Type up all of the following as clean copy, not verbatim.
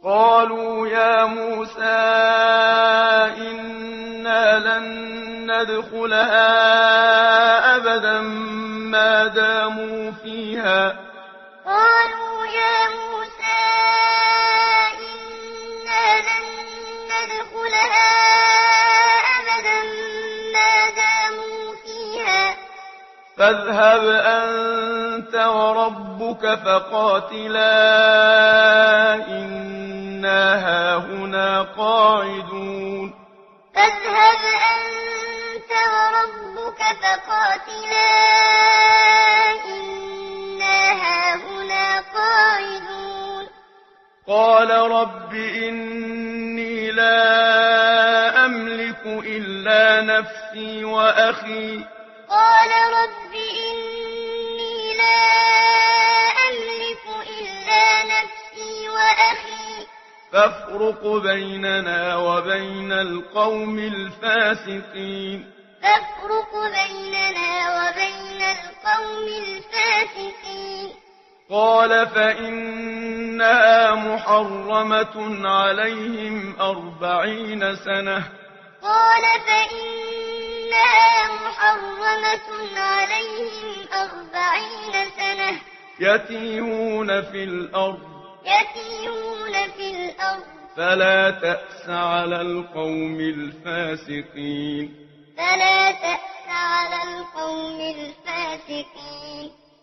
قالوا يا موسى إنا لن ندخلها أبدا ما داموا فيها قالوا يا موسى إنا لن ندخلها أبدا ما داموا فيها فاذهب أنت وربك فقاتلا إنا هاهنا قاعدون فاذهب أنت وربك فقاتلا إنا هاهنا قاعدون قال رب إني لا أملك إلا نفسي وأخي قال رب إني لا أملك إلا نفسي وأخي فافرق بيننا وبين القوم الفاسقين فافرق بيننا وبين القوم الفاسقين قال فإنها محرمة عليهم 40 سنة قال فإنها محرمة عليهم 40 سنة يتيهون في الأرض فلا تأس على القوم الفاسقين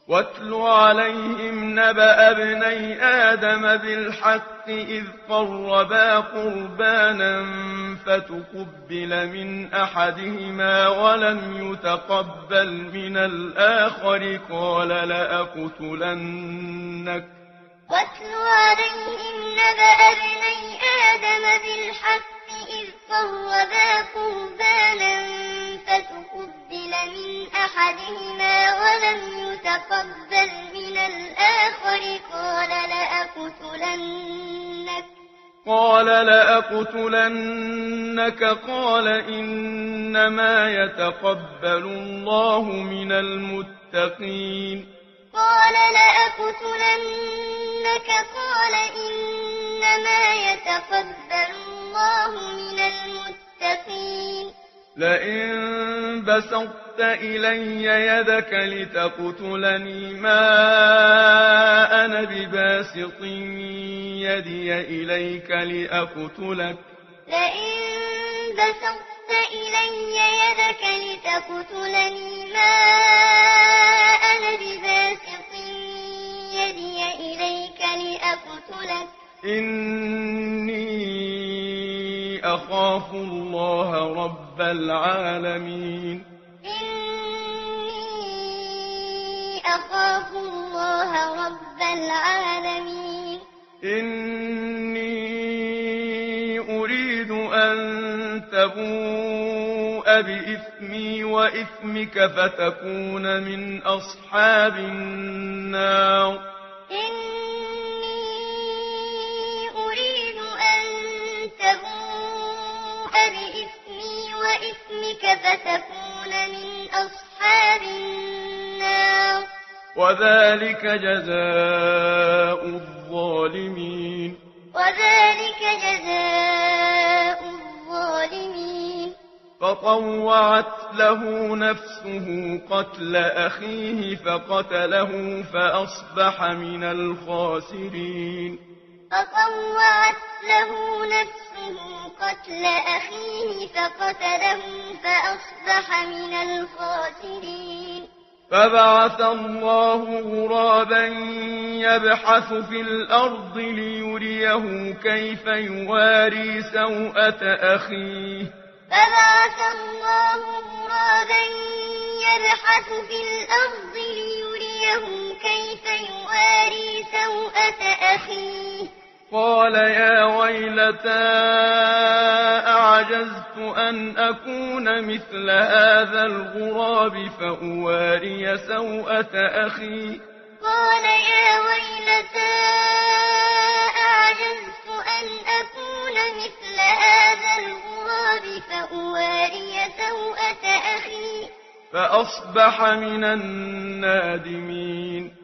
واتل عليهم نبأ ابني آدم بالحق إذ قربا قربانا فتقبل من أحدهما ولم يتقبل من الآخر قال لأقتلنك واتل عليهم نبأ ابني آدم بالحق إذ قربا قربانا فتقبل من أحدهما ولم يتقبل من الآخر قال لأقتلنك قال إنما يتقبل الله من المتقين قال لأقتلنك قال إنما يتقبل الله من المتقين لئن بسطت إلي يدك لتقتلني ما أنا بباسط يدي إليك لأقتلك لئن بسطت إلي يدك لتقتلني ما أنا بباسط يدي إليك لأقتلك إني أخاف الله رب العالمين إني أخاف الله رب العالمين إني أريد أن تبوء بإثمي وإثمك فتكون من أصحاب النار وإثمك فتكون من أصحاب النار وذلك جزاء الظالمين فطوعت له نفسه قتل أخيه فقتله فأصبح من الخاسرين فطوعت له نفسه قتل أخيه فقتله فأصبح من الخاسرين فبعث الله غرابا يبحث في الأرض ليريه كيف يواري سوءة أخيه فبعث الله غرابا يبحث في الأرض ليريه كيف يواري سوءة أخيه قال يا ويلتى أعجزت أن أكون مثل هذا الغراب فأواري سوءة أخي قال يا ويلتى أعجزت أن أكون مثل هذا الغراب فأواري سوءة أخي فأصبح من النادمين